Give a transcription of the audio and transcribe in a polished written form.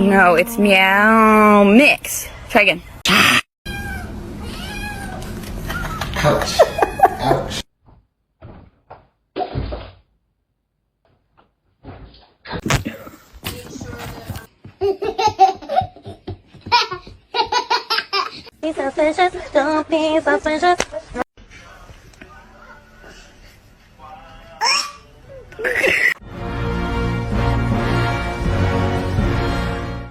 No, it's meow mix. Try again. Ouch. Ouch. Be suspicious, don't be suspicious.